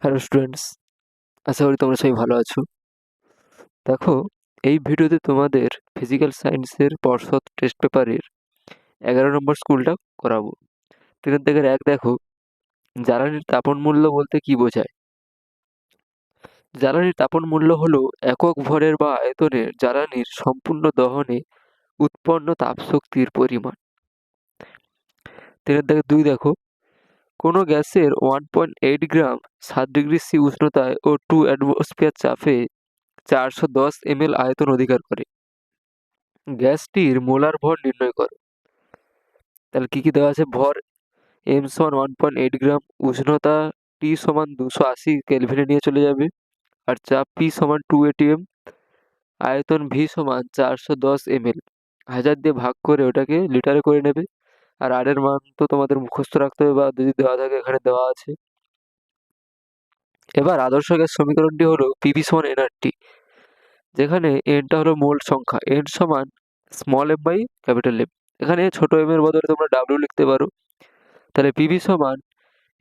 Hello students, আশা করি তোমরা সবাই ভালো আছো। দেখো, এই ভিডিওতে তোমাদের ফিজিক্যাল সায়েন্সের পর্ষদ টেস্ট পেপারের 11 নম্বর স্কুলটা করাবো। 3 থেকে 1 দেখো, জ্বালানির তাপন মূল্য বলতে কি বোঝায়? জ্বালানির তাপন মূল্য হলো একক ভরের বা আয়তনের জ্বালানির সম্পূর্ণ দহনে উৎপন্ন তাপশক্তির পরিমাণ। 3 থেকে 2 দেখো, কোনো গ্যাসের 1.8 গ্রাম 7 ডিগ্রি সি উষ্ণতায় ও 2 অ্যাটমসফিয়ার চাপে 410 ml আয়তন অধিকার করে। গ্যাসটির মোলার ভর নির্ণয় করো। তাহলে কি দেওয়া আছে? ভর m সমান 1.8 গ্রাম, উষ্ণতা T সমান 280 কেলভিনে নিয়ে চলে যাবে, আর চাপ P সমান 2 atm, আয়তন V সমান 410 ml। 1000 দিয়ে ভাগ করে ওটাকে লিটারে করে নেবে। আর আর এর মান তো তোমাদের মুখস্থ রাখতে হবে, বা যদি দেওয়া থাকে এখানে দেওয়া আছে। এবার আদর্শ গ্যাস সমীকরণটি হলো পিভি সমান এনআরটি, যেখানে এনটা হলো মোল সংখ্যা, এন সমান small m by capital m. এখানে ছোট এম এর বদলে তোমরা ডাব্লিউ লিখতে পারো। তাহলে পিভি সমান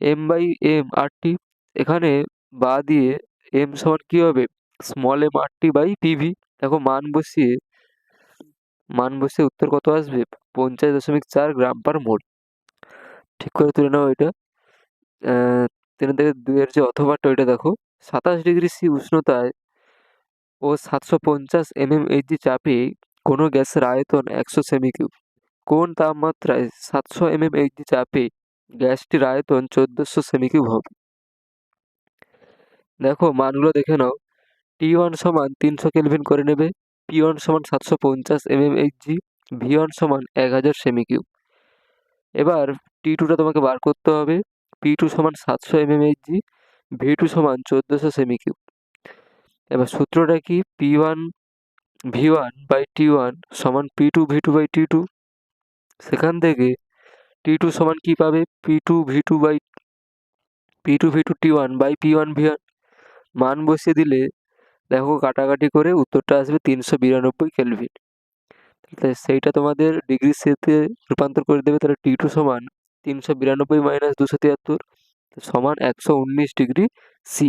m by m r t, এখানে বা দিয়ে এম সমান কি হবে? Small m r t by PV. দেখো, মান বসিয়ে উত্তর কত আসবে? 50.4 গ্রাম পার মোল। ঠিক করে তুলে নাও এটা। 3 থেকে 2 এর যে অথবাটা ওইটা দেখো, 27 ডিগ্রি সি উষ্ণতায় ও 750 mmHg চাপে কোনো গ্যাসের আয়তন 100 সেমি কিউব। কোন তাপমাত্রায় 700 mmHg চাপে গ্যাসটির আয়তন 1400 সেমি কিউব হবে? দেখো, মানগুলো দেখে নাও। T1 সমান 300 কেলভিন করে নেবে, P1 সমান 750 mmHg, V1 সমান 1000 সেমি কিউব। এবার T2টা তোমাকে বার করতে হবে। P2 সমান 700 mmHg, V2 সমান 1400 সেমি কিউব। এবার সূত্রটা কি? P1 V1/T1 সমান P2 V2/T2। সেখান থেকে T2 সমান কি পাবে? P2 V2/T1/P1 V1। মান বসিয়ে দিলে দেখো, কাটাকাটি করে উত্তরটা আসবে 392 কেলভিন। তাহলে সেইটা তোমাদের ডিগ্রি সিতে রূপান্তর করে দেবে। তাহলে T2 সমান 392 মাইনাস 273 সমান 119 ডিগ্রি সি।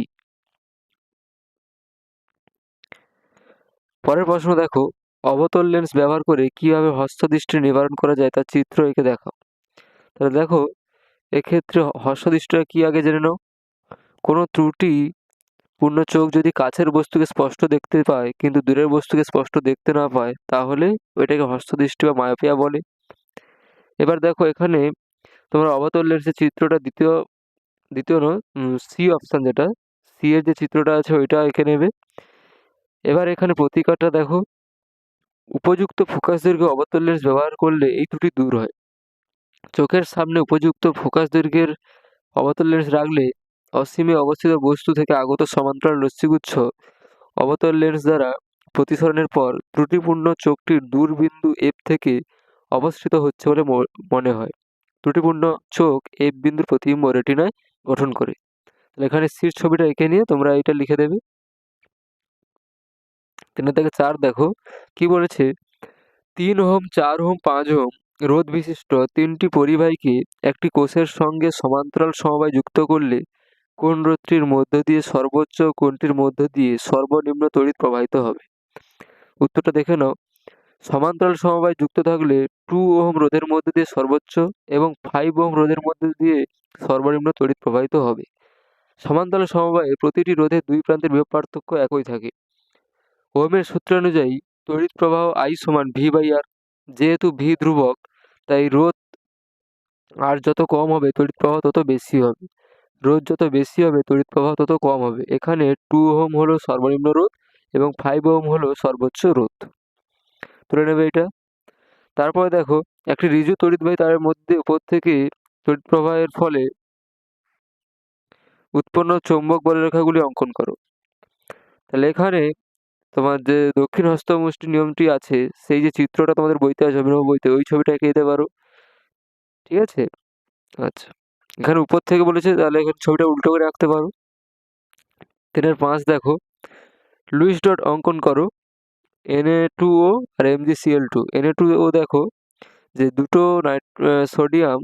পরের প্রশ্ন দেখো, অবতল লেন্স ব্যবহার করে কিভাবে হস্তদৃষ্টি নিবারণ করা যায় তার চিত্র এঁকে দেখাও। তাহলে দেখো, এক্ষেত্রে হস্তদৃষ্টিটা কি আগে জেনে নাও। কোনো ত্রুটিপূর্ণ চোখ যদি কাছের বস্তুকে স্পষ্ট দেখতে পায় কিন্তু দূরের বস্তুকে স্পষ্ট দেখতে না পায়, তাহলে ওইটাকে হস্তদৃষ্টি বা মায়োপিয়া বলে। এবার দেখো, এখানে তোমরা অবতল লেন্সের চিত্রটা দ্বিতীয় দ্বিতীয় নয়, সি অপশান, যেটা সি এর যে চিত্রটা আছে ওইটা এঁকে নেবে। এবার এখানে প্রতিকারটা দেখো, উপযুক্ত ফোকাস দৈর্ঘ্যে অবতল লেন্স ব্যবহার করলে এই ত্রুটি দূর হয়। চোখের সামনে উপযুক্ত ফোকাস দৈর্ঘ্যের অবতল লেন্স রাখলে অসীমে অবস্থিত বস্তু থেকে আগত সমান্তরাল রশ্মিগুচ্ছ অবতল লেন্স দ্বারা প্রতিসরণের পর ত্রুটিপূর্ণ চোখটির দূরবিন্দু এফ থেকে অবস্থিত হচ্ছে বলে মনে হয়। ত্রুটিপূর্ণ চোখ এফ বিন্দুর প্রতিবিম্ব রেটিনায় গঠন করে। তাহলে এখানে সির ছবিটা এঁকে নিয়ে তোমরা এটা লিখে দেবে। 3 থেকে 4 দেখো, কি বলেছে? 3 ওহম, 4 ওহম, 5 ওহম রোধ বিশিষ্ট 3টি পরিবাহীকে একটি কোষের সঙ্গে সমান্তরাল সমবায় যুক্ত করলে কোন রোধটির মধ্য দিয়ে সর্বোচ্চ, কোনটির মধ্য দিয়ে সর্বনিম্ন তড়িৎ প্রবাহিত হবে? উত্তরটা দেখে নাও। সমান্তরাল সমবায় যুক্ত থাকলে 2 ওহম রোধের মধ্য দিয়ে সর্বোচ্চ এবং 5 ওহম রোধের মধ্য দিয়ে সর্বনিম্ন তড়িৎ প্রবাহিত হবে। সমান্তরাল সমবায়ে প্রতিটি রোধের দুই প্রান্তের বিভব পার্থক্য একই থাকে। ওহমের সূত্র অনুযায়ী তড়িৎ প্রবাহ I সমান V/R। যেহেতু V ধ্রুবক, তাই রোধ আর যত কম হবে তড়িৎ প্রবাহ তত বেশি হবে। রোধ যত বেশি হবে তড়িৎ প্রবাহ তত কম হবে। এখানে 2 ওহম হলো সর্বনিম্ন রোধ এবং 5 ওহম হলো সর্বোচ্চ রোধ। তুলে নেবে এটা। তারপরে দেখো, একটি ঋজু তড়িৎবাহী তারের মধ্যে উপর থেকে তড়িৎ প্রবাহের ফলে উৎপন্ন চৌম্বক বলরেখাগুলি অঙ্কন করো। তাহলে এখানে তোমার যে দক্ষিণ হস্ত মুষ্টি নিয়মটি আছে, সেই যে চিত্রটা তোমাদের বইতে আছে, অভিনব বইতে, ওই ছবিটা এঁকে দিতে পারো। ঠিক আছে? আচ্ছা, এখানে উপর থেকে বলেছে, তাহলে এখানে ছবিটা উল্টো করে রাখতে পারো। 3-5 দেখো, লুইস ডট অঙ্কন করো। Na2O আর MgCl2। Na2O দেখো যে দুটো সোডিয়াম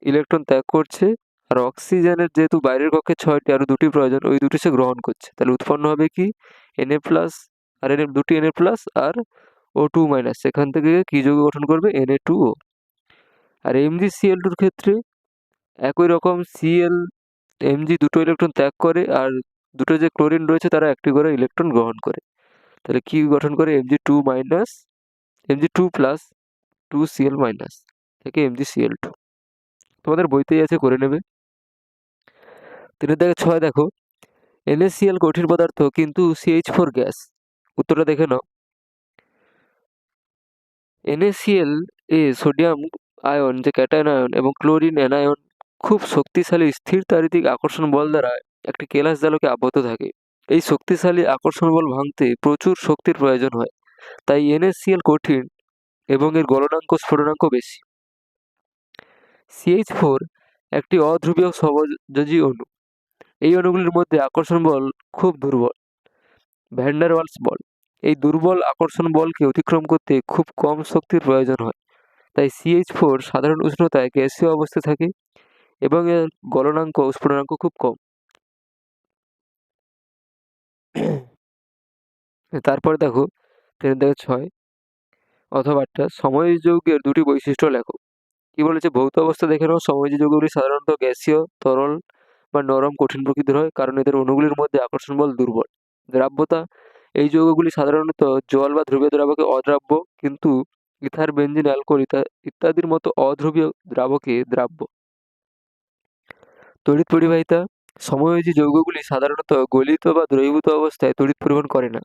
ইলেকট্রন ত্যাগ করছে, আর অক্সিজেনের যেহেতু বাইরের কক্ষে 6টি, আরও 2টি প্রয়োজন, ওই 2টি সে গ্রহণ করছে, তাহলে উৎপন্ন হবে কি Na প্লাস আর দুটি Na প্লাস আর O2 মাইনাস, সেখান থেকে কি যৌগ গঠন করবে Na2O। আর MgCl2-র ক্ষেত্রে একই রকম, Cl Mg দুটো ইলেকট্রন ত্যাগ করে আর দুটো যে ক্লোরিন রয়েছে তারা একটি করে ইলেকট্রন গ্রহণ করে, তাহলে কি গঠন করে Mg2 minus Mg2 plus 2Cl minus থেকে MgCl2। তোমাদের বইতেই আছে, করে নেবে। 3-6 দেখো, NaCl কঠিন পদার্থ কিন্তু CH4 গ্যাস। উত্তরটা দেখে নাও। NaCl এ সোডিয়াম আয়ন যে ক্যাটায়ন আয়ন এবং ক্লোরিন অ্যানায়ন খুব শক্তিশালী স্থির তাড়িতিক আকর্ষণ বল দ্বারা একটি কেলাস জালকে আবদ্ধ থাকে। এই শক্তিশালী আকর্ষণ বল ভাঙতে প্রচুর শক্তির প্রয়োজন হয়, তাই NaCl কঠিন এবং এর গলনাঙ্ক স্ফুটনাঙ্ক বেশি। CH4 একটি অধ্রুবীয় সমযোজী অণু। এই অণুগুলির মধ্যে আকর্ষণ বল খুব দুর্বল, ভ্যান ডার ওয়ালস বল। এই দুর্বল আকর্ষণ বলকে অতিক্রম করতে খুব কম শক্তির প্রয়োজন হয়, তাই CH4 সাধারণ উষ্ণতায় গ্যাসীয় অবস্থায় থাকে এবং এর গলনাঙ্ক ও স্ফুটনাঙ্ক খুব কম। তারপরে দেখো 3-6 অথবাটা সমযোজী যৌগের দুটি বৈশিষ্ট্য লেখো। কি বলেছে, ভৌত অবস্থা দেখে নাও। সমযোজী যৌগগুলি সাধারণত গ্যাসীয়, তরল বা নরম কঠিন প্রকৃতির হয়, কারণ এদের অণুগুলির মধ্যে আকর্ষণ বল দুর্বল। দ্রাব্যতা, এই যৌগগুলি সাধারণত জল বা ধ্রুবীয় দ্রাবকে অদ্রাব্য, কিন্তু ইথার, বেনজিন, অ্যালকোহল ইত্যাদির মতো অধ্রুবীয় দ্রাবকে দ্রাব্য। তড়িৎ পরিবাহিতা, সমযোজী যৌগগুলি সাধারণত গলিত বা দ্রবীভূত অবস্থায় তড়িৎ পরিবহন করে না,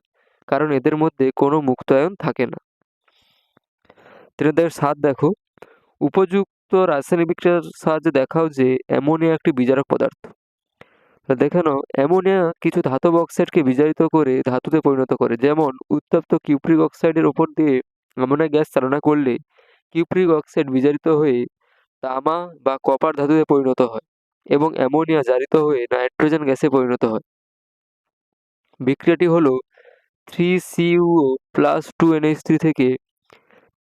কারণ এদের মধ্যে কোনো মুক্তায়ন থাকে না। 3-7 দেখো, উপযুক্ত রাসায়নিক বিক্রিয়ার সাহায্যে দেখাও যে অ্যামোনিয়া একটি বিজারক পদার্থ। দেখে নাও, অ্যামোনিয়া কিছু ধাতব অক্সাইডকে বিজারিত করে ধাতুতে পরিণত করে। যেমন উত্তপ্ত কিউপ্রিক অক্সাইডের ওপর দিয়ে অ্যামোনিয়া গ্যাস চালনা করলে কিউপ্রিক অক্সাইড বিজারিত হয়ে তামা বা কপার ধাতুতে পরিণত হয় এবং অ্যামোনিয়া জারিত হয়ে নাইট্রোজেন গ্যাসে পরিণত হয়। বিক্রিয়াটি হলো 3CuO প্লাস 2NH3 থেকে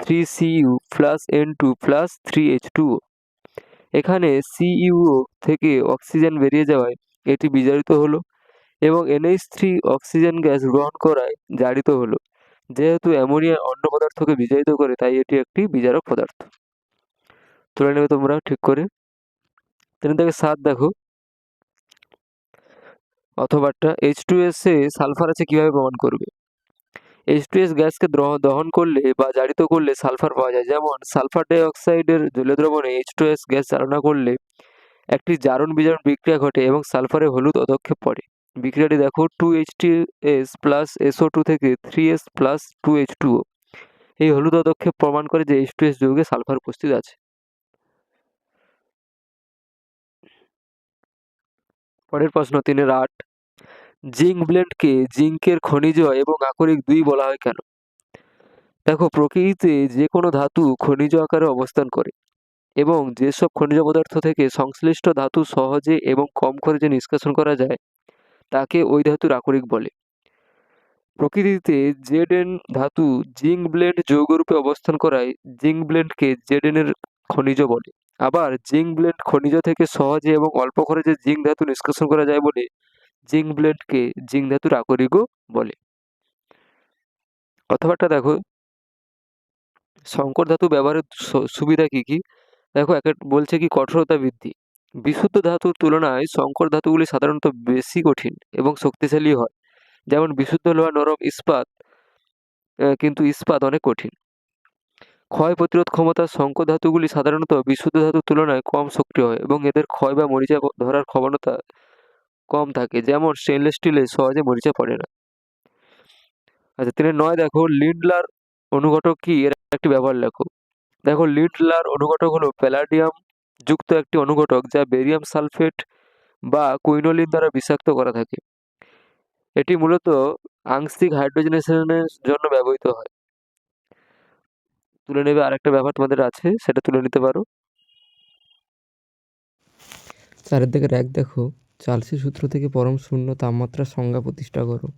3Cu plus N2 plus 3H2O। এখানে CuO থেকে অক্সিজেন বেরিয়ে যাওয়ায় এটি বিজারিত হলো এবং NH3 অক্সিজেন গ্যাস গ্রহণ করায় জারিত হলো। যেহেতু অ্যামোনিয়া অন্য পদার্থকে বিজারিত করে, তাই এটি একটি বিজারক পদার্থ। তুলে নেবে তোমরা ঠিক করে। 3-7 দেখো, অথবাটা H2S এ সালফার আছে কিভাবে প্রমাণ করবে। H2S গ্যাসকে দহন করলে বা জারিত করলে সালফার পাওয়া যায়। যেমন সালফার ডাই অক্সাইডের জলীয় দ্রবণে H2S গ্যাস চালনা করলে একটি জারণ বিজারণ বিক্রিয়া ঘটে এবং সালফারে হলুদ অধক্ষেপ পড়ে। বিক্রিয়াটি দেখো, 2H2S প্লাস SO2 থেকে 3S প্লাস 2H2O। এই হলুদ অধক্ষেপ প্রমাণ করে যে H2S যৌগে সালফার উপস্থিত আছে। পরের প্রশ্ন 3-8, জিঙ্ক ব্লেন্ডকে জিঙ্কের খনিজ এবং আকরিক দুই বলা হয় কেন? দেখো, প্রকৃতিতে যে কোনো ধাতু খনিজ আকারে অবস্থান করে এবং যেসব খনিজ পদার্থ থেকে সংশ্লিষ্ট ধাতু সহজে এবং কম খরচে নিষ্কাশন করা যায় তাকে ওই ধাতুর আকরিক বলে। প্রকৃতিতে Zn ধাতু জিঙ্ক ব্লেন্ড যৌগরূপে অবস্থান করায় জিঙ্ক ব্লেন্ডকে Zn এর খনিজ বলে। আবার জিঙ্ক ব্লেন্ড খনিজ থেকে সহজে এবং অল্প খরচে জিঙ্ক ধাতু নিষ্কাশন করা যায় বলে জিঙ্ক ব্লেন্ডকে জিঙ্ক ধাতুর আকরিকও বলে। অথবাটা দেখো, সংকর ধাতু ব্যবহারের সুবিধা কি কি? দেখো, বলছে কি, কঠোরতা বৃদ্ধি। বিশুদ্ধ ধাতুর তুলনায় সংকর ধাতুগুলি সাধারণত বেশি কঠিন এবং শক্তিশালী হয়। যেমন বিশুদ্ধ লোহা নরম, কিন্তু ইস্পাত অনেক কঠিন। ক্ষয় প্রতিরোধ ক্ষমতা, সংকর ধাতুগুলি সাধারণত বিশুদ্ধ ধাতুর তুলনায় কম সক্রিয় হয় এবং এদের ক্ষয় বা মরিচা ধরার ক্ষমতা কম থাকে। যেমন স্টেনলেস স্টিলে সহজে মরিচা পড়ে না। আচ্ছা, 3-9 দেখো, লিন্ডলার অনুঘটক কি, এর একটি ব্যবহার লেখো। দেখো, লিন্ডলার অনুঘটক হলো প্যালাডিয়াম যুক্ত একটি অনুঘটক যা বেরিয়াম সালফেট বা কুইনোলিন দ্বারা বিষাক্ত করা থাকে। এটি মূলত আংশিক হাইড্রোজেনেশনের জন্য ব্যবহৃত হয়। তুলে নেবে, আরেকটা ব্যবহার তোমাদের আছে, সেটা তুলে নিতে পারো। 4-1 দেখো, চার্লসের সূত্র থেকে পরম শূন্য তাপমাত্রার সংজ্ঞা প্রতিষ্ঠা করো।